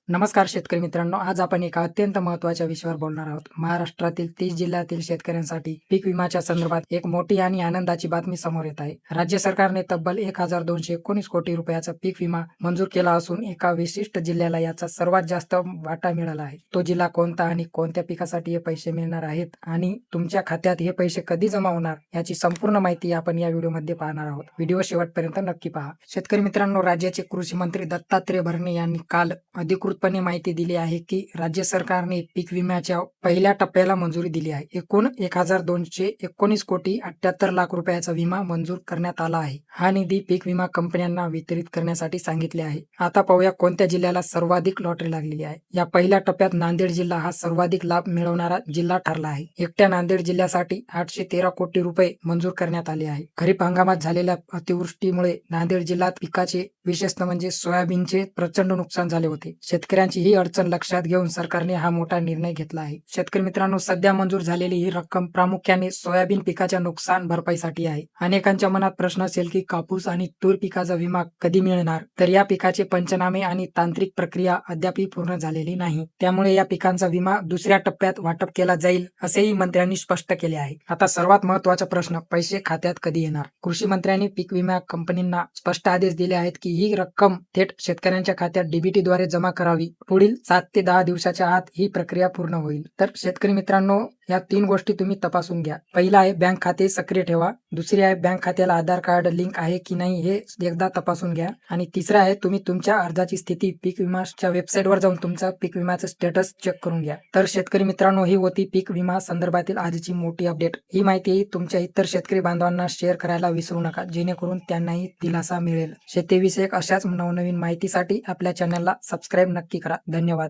नमस्कार शेतकरी मित्रांनो, आज आपण एका अत्यंत महत्त्वाच्या विषयावर बोलणार आहोत. महाराष्ट्रातील 30 जिल्ह्यातील शेतकऱ्यांसाठी पीक विम्याच्या संदर्भात एक मोठी आणि आनंदाची बातमी समोर येत आहे. राज्य सरकारने तब्बल 1219 कोटी रुपयाचा पीक विमा मंजूर केला असून एका विशिष्ट जिल्ह्याला याचा सर्वात जास्त वाटा मिळाला आहे. तो जिल्हा कोणता आणि कोणत्या पिकासाठी हे पैसे मिळणार आहेत आणि तुमच्या खात्यात हे पैसे कधी जमा होणार याची संपूर्ण माहिती आपण या व्हिडिओमध्ये पाहणार आहोत. व्हिडिओ शेवटपर्यंत नक्की पहा. शेतकरी मित्रांनो, राज्याचे कृषी मंत्री दत्तात्रय भरणे यांनी काल अधिकृतपणे माहिती दिली आहे की राज्य सरकारने पीक विम्याच्या पहिल्या टप्प्याला मंजुरी दिली आहे. एकूण 1219 कोटी 78 लाख रुपयाचा विमा मंजूर करण्यात आला आहे. हा निधी पीक विमा कंपन्यांना वितरित करण्यासाठी सांगितले आहे. आता पाहूया कोणत्या जिल्ह्याला सर्वाधिक लॉटरी लागलेली आहे. या पहिल्या टप्प्यात नांदेड जिल्हा हा सर्वाधिक लाभ मिळवणारा जिल्हा ठरला आहे. एकट्या नांदेड जिल्ह्यासाठी 813 कोटी रुपये मंजूर करण्यात आले आहे. खरीप हंगामात झालेल्या अतिवृष्टीमुळे नांदेड जिल्ह्यात पिकाचे विशेषतः म्हणजे सोयाबीनचे प्रचंड नुकसान झाले होते. शेतकऱ्यांची ही अडचण लक्षात घेऊन सरकारने हा मोठा निर्णय घेतला आहे. शेतकरी मित्रांनो, सध्या मंजूर झालेली ही रक्कम प्रामुख्याने सोयाबीन पिकाच्या नुकसान भरपाईसाठी आहे. अनेकांच्या मनात प्रश्न असेल की कापूस आणि तूर पिकाचा विमा कधी मिळणार. तर या पिकाचे पंचनामे आणि तांत्रिक प्रक्रिया अद्याप पूर्ण झालेली नाही. त्यामुळे या पिकांचा विमा दुसऱ्या टप्प्यात वाटप केला जाईल असेही मंत्र्यांनी स्पष्ट केले आहे. आता सर्वात महत्त्वाचा प्रश्न, पैसे खात्यात कधी येणार. कृषी मंत्र्यांनी पीक विमा कंपनींना स्पष्ट आदेश दिले आहेत की ही रक्कम थेट शेतकऱ्यांच्या खात्यात डीबीटी द्वारे जमा करावी. पुढील 7 ते 10 दिवसाच्या आत ही प्रक्रिया पूर्ण होईल. तर शेतकरी मित्रांनो, या 3 गोष्टी तुम्ही तपासून घ्या. पहिला आहे बँक खाते सक्रिय ठेवा. दुसरी आहे बँक खात्याला आधार कार्ड लिंक आहे की नाही हे एकदा तपासून घ्या. आणि तिसरा आहे तुम्ही तुमच्या अर्जाची स्थिती पीक विमाच्या वेबसाईटवर जाऊन तुमचा पीक विम्याचं स्टेटस चेक करून घ्या. तर शेतकरी मित्रांनो, ही होती पीक विमा संदर्भातील आजची मोठी अपडेट. ही माहिती तुमच्या इतर शेतकरी बांधवांना शेअर करायला विसरू नका, जेणेकरून त्यांनाही दिलासा मिळेल. शेतीविषयक अशाच नवनवीन माहितीसाठी आपल्या चॅनलला सबस्क्राईब नक्की करा. धन्यवाद.